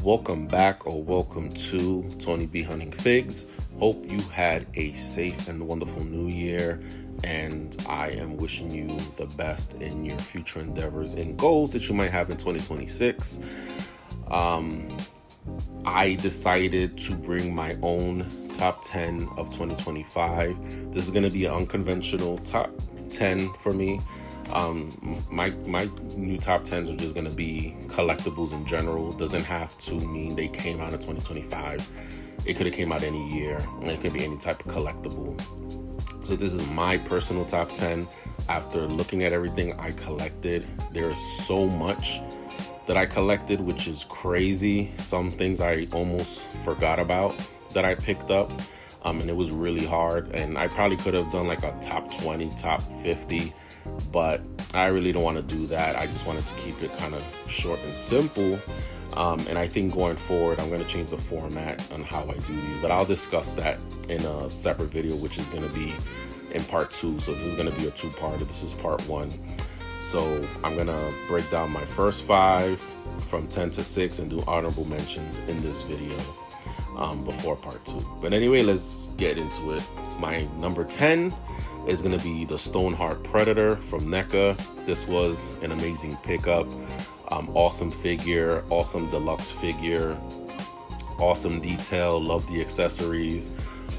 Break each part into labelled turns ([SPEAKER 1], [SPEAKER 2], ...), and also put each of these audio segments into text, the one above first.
[SPEAKER 1] Welcome back or welcome to Tony B Hunting Figs. Hope you had a safe and wonderful new year, and I am wishing you the best in your future endeavors and goals that you might have in 2026. I decided to bring my own top 10 of 2025. This is going to be an unconventional top 10 for me. My new top 10s are just going to be collectibles in general. Doesn't have to mean they came out in 2025. It could have came out any year, and it could be any type of collectible. So this is my personal top 10. After looking at everything I collected, there's so much that I collected, which is crazy. Some things I almost forgot about that I picked up, and it was really hard. And I probably could have done like a top 20, top 50, but I really don't want to do that. I just wanted to keep it kind of short and simple. And I think going forward, I'm going to change the format on how I do these, but I'll discuss that in a separate video, which is going to be in part 2. So this is going to be a 2-parter. This is part 1. So I'm going to break down my first 5 from 10 to 6 and do honorable mentions in this video before part 2. But anyway, let's get into it. My number 10 is going to be the Stoneheart Predator from NECA. This was an amazing pickup. Awesome figure, awesome deluxe figure, awesome detail. Love the accessories.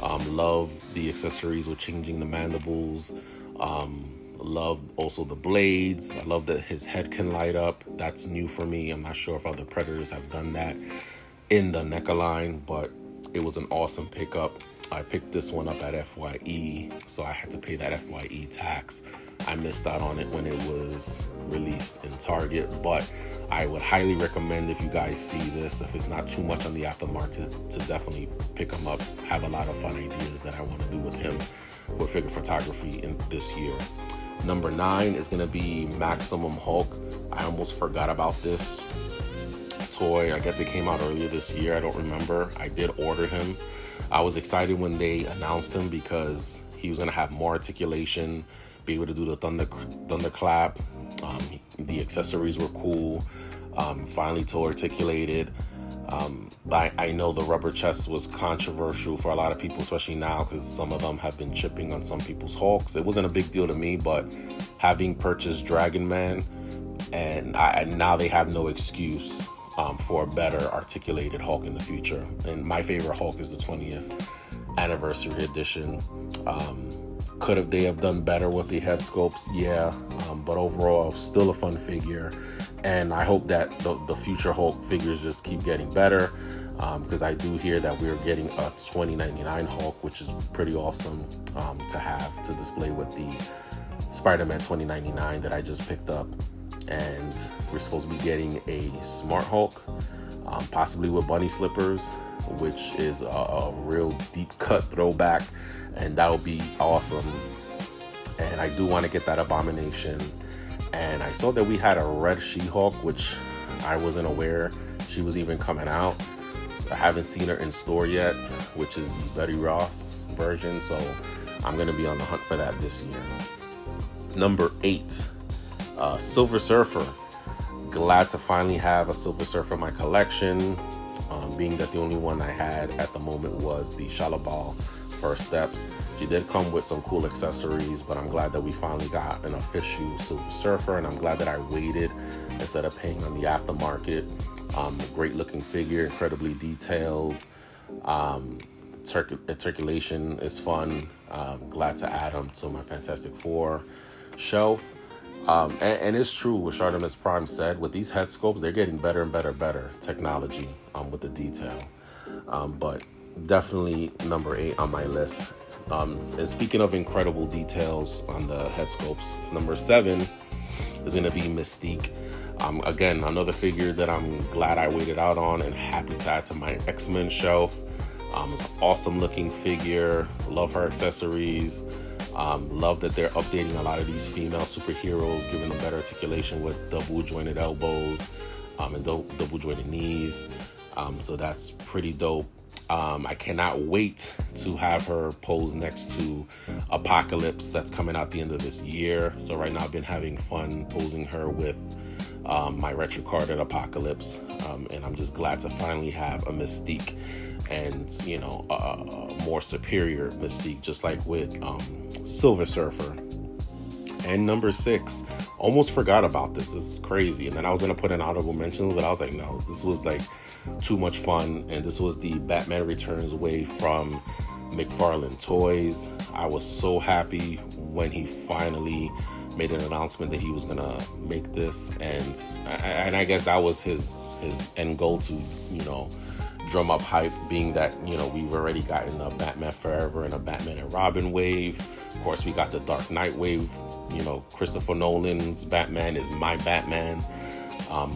[SPEAKER 1] Love the accessories with changing the mandibles. Love also the blades. I love that his head can light up. That's new for me. I'm not sure if other Predators have done that in the NECA line, but it was an awesome pickup. I picked this one up at FYE, so I had to pay that FYE tax. I missed out on it when it was released in Target, but I would highly recommend, if you guys see this, if it's not too much on the aftermarket, to definitely pick him up. Have a lot of fun ideas that I want to do with him with figure photography in this year. Number 9 is going to be Maximum Hulk. I almost forgot about this toy. I guess it came out earlier this year. I don't remember. I did order him. I was excited when they announced him because he was going to have more articulation, be able to do the thunderclap. The accessories were cool. Finally toe articulated. I know the rubber chest was controversial for a lot of people, especially now, because some of them have been chipping on some people's Hulks. It wasn't a big deal to me, but having purchased Dragon Man, and now they have no excuse for a better articulated Hulk in the future. And my favorite Hulk is the 20th anniversary edition. Could they have done better with the head sculpts? Yeah, but overall, still a fun figure. And I hope that the future Hulk figures just keep getting better, because I do hear that we're getting a 2099 Hulk, which is pretty awesome to have to display with the Spider-Man 2099 that I just picked up. And we're supposed to be getting a Smart Hulk, possibly with bunny slippers, which is a real deep cut throwback, and that would be awesome. And I do want to get that Abomination. And I saw that we had a red She-Hulk, which I wasn't aware she was even coming out. So I haven't seen her in store yet, which is the Betty Ross version, so I'm going to be on the hunt for that this year. Number 8, Silver Surfer. Glad to finally have a Silver Surfer in my collection, being that the only one I had at the moment was the Shalabal First Steps. She did come with some cool accessories, but I'm glad that we finally got an official Silver Surfer, and I'm glad that I waited instead of paying on the aftermarket. Great looking figure, incredibly detailed. Articulation is fun. Glad to add him to my Fantastic Four shelf. And it's true what Artemis Prime said, with these head sculpts, they're getting better and better technology with the detail. But definitely number 8 on my list. And speaking of incredible details on the head sculpts, number 7 is going to be Mystique. Again, another figure that I'm glad I waited out on and happy to add to my X-Men shelf. It's an awesome looking figure. Love her accessories. Love that they're updating a lot of these female superheroes, giving them better articulation with double jointed elbows and double jointed knees. So that's pretty dope. I cannot wait to have her pose next to Apocalypse that's coming out the end of this year. So right now I've been having fun posing her with my retro card at Apocalypse, and I'm just glad to finally have a Mystique, and a more superior Mystique, just like with Silver Surfer. And number 6, almost forgot about this. This is crazy. And then I was gonna put an honorable mention, but I was like, no, this was like too much fun. And this was the Batman Returns wave from McFarlane Toys. I was so happy when he finally made an announcement that he was gonna make this, and I guess that was his end goal to drum up hype, being that we've already gotten a Batman Forever and a Batman and Robin wave. Of course, we got the Dark Knight wave. Christopher Nolan's Batman is my Batman.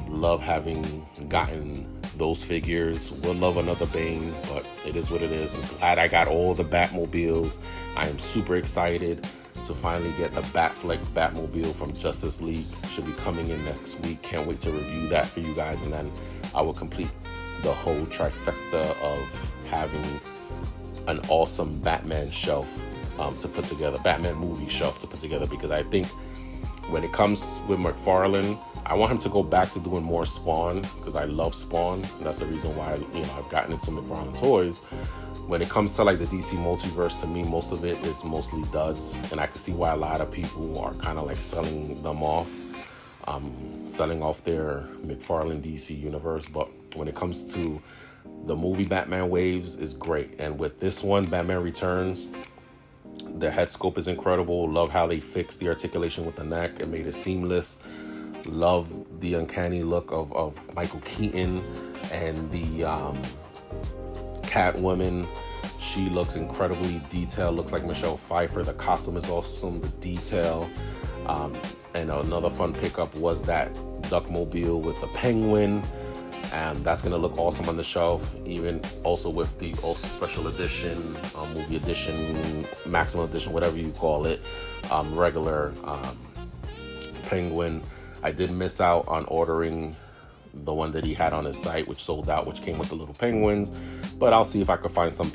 [SPEAKER 1] Love having gotten those figures. Would love another Bane, but it is what it is. I'm glad I got all the Batmobiles. I am super excited to finally get the Batfleck Batmobile from Justice League. Should be coming in next week. Can't wait to review that for you guys, and then I will complete the whole trifecta of having an awesome Batman shelf to put together, Batman movie shelf to put together, because I think when it comes with McFarlane, I want him to go back to doing more Spawn, because I love Spawn, and that's the reason why I've gotten into McFarlane Toys. When it comes to like the DC multiverse, to me, most of it is mostly duds, and I can see why a lot of people are kind of like selling them off, selling off their McFarlane DC universe. But when it comes to the movie Batman waves, is great. And with this one, Batman Returns, the head sculpt is incredible. Love how they fixed the articulation with the neck and made it seamless. Love the uncanny look of Michael Keaton, and the Catwoman. She looks incredibly detailed, looks like Michelle Pfeiffer. The costume is awesome, the detail. And another fun pickup was that Duckmobile with the Penguin. That's going to look awesome on the shelf, even also with the special edition, movie edition, maximum edition, whatever you call it, regular Penguin. I did miss out on ordering the one that he had on his site, which sold out, which came with the little penguins, but I'll see if I could find some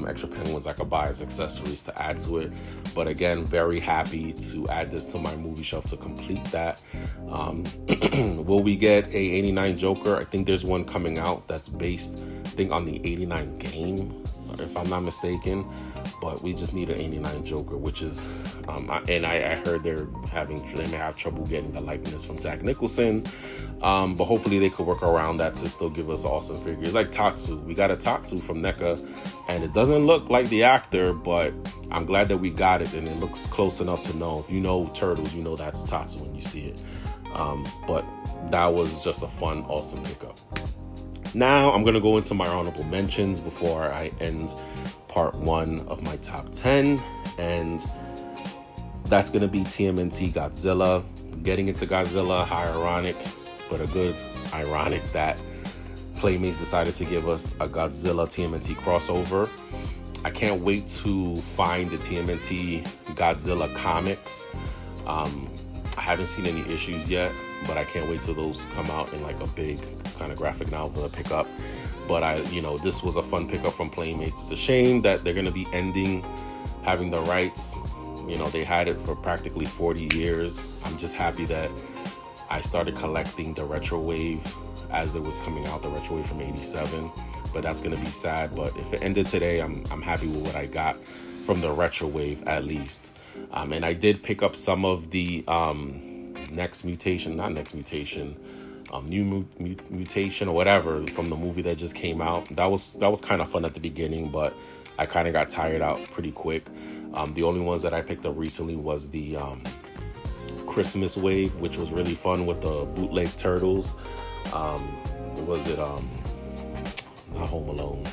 [SPEAKER 1] extra penguins I could buy as accessories to add to it. But again, very happy to add this to my movie shelf to complete that. Will we get a 89 Joker? I think there's one coming out that's based, I think, on the 89 game, if I'm not mistaken, but we just need an 89 Joker, which is, and I heard they may have trouble getting the likeness from Jack Nicholson, but hopefully they could work around that to still give us awesome figures. Like Tatsu, we got a Tatsu from NECA, and it doesn't look like the actor, but I'm glad that we got it, and it looks close enough to know. If you know Turtles, you know that's Tatsu when you see it. But that was just a fun, awesome pickup. Now I'm going to go into my honorable mentions before I end part 1 of my top 10. And that's going to be TMNT Godzilla. Getting into Godzilla, how ironic, but a good ironic that Playmates decided to give us a Godzilla TMNT crossover. I can't wait to find the TMNT Godzilla comics. I haven't seen any issues yet, but I can't wait till those come out in like a big kind of graphic novel to pick up. But this was a fun pickup from Playmates. It's a shame that they're going to be ending having the rights. They had it for practically 40 years. I'm just happy that I started collecting the retro wave as it was coming out, the retro wave from '87. But that's going to be sad. But if it ended today, I'm happy with what I got from the retro wave at least. And I did pick up some of the New Mutation or whatever from the movie that just came out. That was kind of fun at the beginning, but I kind of got tired out pretty quick. The only ones that I picked up recently was the Christmas wave, which was really fun with the bootleg Turtles. Was it not Home Alone?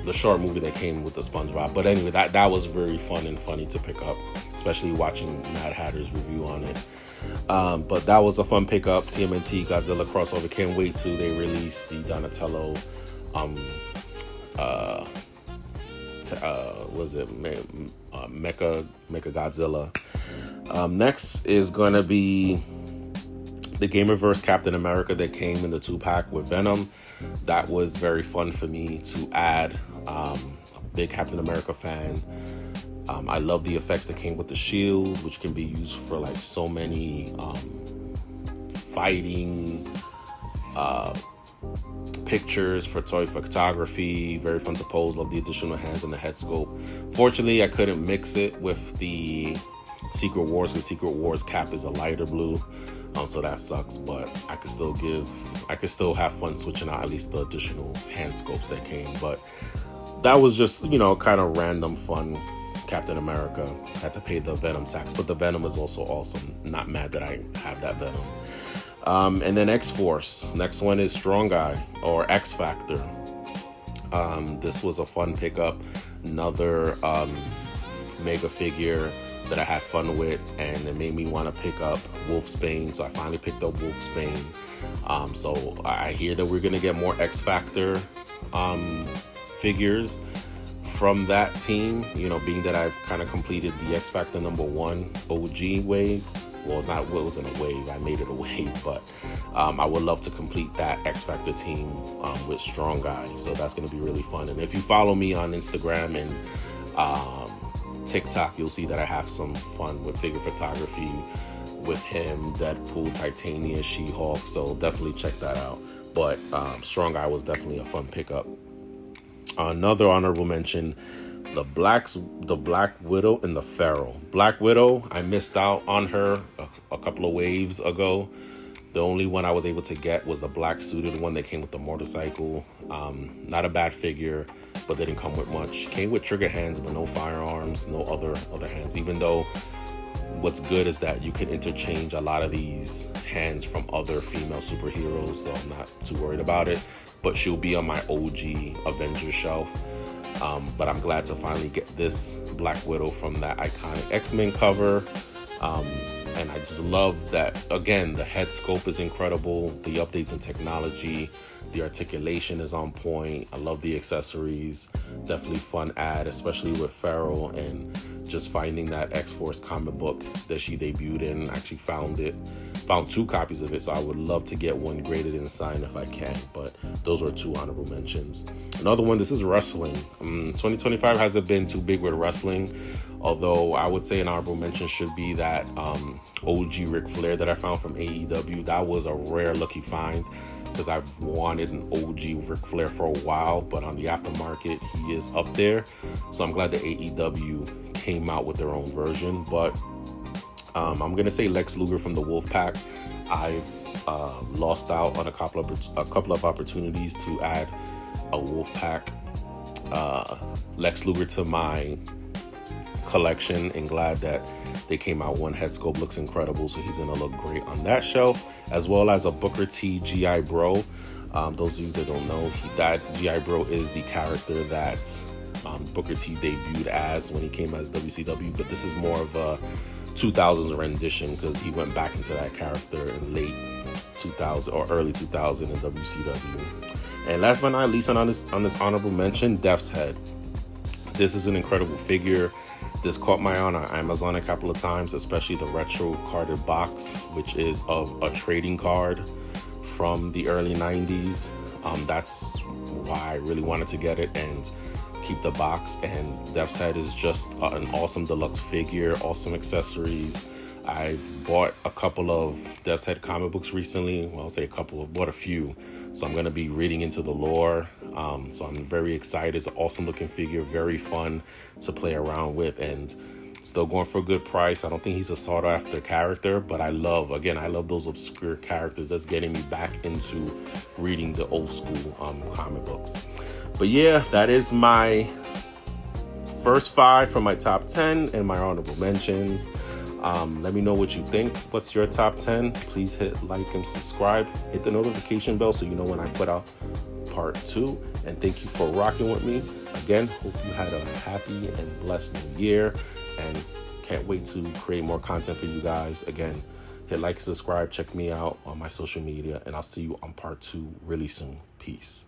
[SPEAKER 1] The short movie that came with the SpongeBob. But anyway, that was very fun and funny to pick up, especially watching Mad Hatter's review on it. But that was a fun pickup. TMNT Godzilla crossover. Can't wait till they release the Donatello Mecha Godzilla. Next is gonna be the Gamerverse Captain America that came in the 2-pack with Venom. That was very fun for me to add. A big Captain America fan. I love the effects that came with the shield, which can be used for like so many fighting pictures for toy photography. Very fun to pose. Love the additional hands and the head sculpt. Fortunately, I couldn't mix it with the Secret Wars, because Secret Wars cap is a lighter blue, so that sucks. But I could still have fun switching out at least the additional hand sculpts that came. But that was just, you know, kind of random fun. Captain America had to pay the Venom tax, but the Venom is also awesome. Not mad that I have that Venom. And then X-Force. Next one is Strong Guy, or X Factor. This was a fun pickup. Another mega figure that I had fun with, and it made me want to pick up Wolfsbane. So I finally picked up Wolfsbane. So I hear that we're going to get more X Factor figures from that team, you know, being that I've kind of completed the X Factor #1 OG wave. Well, it wasn't a wave, I made it a wave, but I would love to complete that X Factor team with Strong Guy. So that's going to be really fun. And if you follow me on Instagram and TikTok, you'll see that I have some fun with figure photography with him, Deadpool, Titania, She-Hulk. So definitely check that out. But Strong Guy was definitely a fun pickup. Another honorable mention, the Black Widow and the Pharaoh. Black Widow, I missed out on her a couple of waves ago. The only one I was able to get was the black suited one that came with the motorcycle. Not a bad figure, but didn't come with much. Came with trigger hands, but no firearms, no other hands. Even though what's good is that you can interchange a lot of these hands from other female superheroes, so I'm not too worried about it. But she'll be on my OG Avengers shelf. But I'm glad to finally get this Black Widow from that iconic X-Men cover. And I just love that, again, the head sculpt is incredible. The updates in technology, the articulation is on point. I love the accessories. Definitely fun ad, especially with Pharaoh, and just finding that X-Force comic book that she debuted in. I actually found 2 copies of it, so I would love to get one graded and signed if I can. But those are 2 honorable mentions. Another one, this is wrestling. 2025 hasn't been too big with wrestling, although I would say an honorable mention should be that OG Ric Flair that I found from AEW. That was a rare lucky find, because I've wanted an OG Ric Flair for a while, but on the aftermarket, he is up there. So I'm glad that AEW came out with their own version. But I'm going to say Lex Luger from the Wolfpack. I've lost out on a couple of opportunities to add a Wolfpack Lex Luger to my collection, and glad that they came out. One head sculpt looks incredible, so he's gonna look great on that shelf, as well as a Booker T GI Bro. Those of you that don't know, that GI Bro is the character that Booker T debuted as when he came as WCW, but this is more of a 2000s rendition, because he went back into that character in late 2000 or early 2000 in WCW. And last but not least, on this honorable mention, Death's Head. This is an incredible figure. This caught my eye on Amazon a couple of times, especially the retro carded box, which is of a trading card from the early 90s. That's why I really wanted to get it and keep the box. And Death's Head is just an awesome deluxe figure, awesome accessories. I've bought a couple of Death's Head comic books recently. Well, I'll say a couple, I've bought a few. So I'm going to be reading into the lore. So I'm very excited. It's an awesome looking figure, very fun to play around with, and still going for a good price. I don't think he's a sought after character, but I love those obscure characters. That's getting me back into reading the old school comic books. But yeah, that is my first 5 from my top 10 and my honorable mentions. Let me know what you think. What's your top 10? Please hit like and subscribe. Hit the notification bell so you know when I put out part 2. And thank you for rocking with me. Again, hope you had a happy and blessed new year. And can't wait to create more content for you guys. Again, hit like and subscribe. Check me out on my social media. And I'll see you on part 2 really soon. Peace.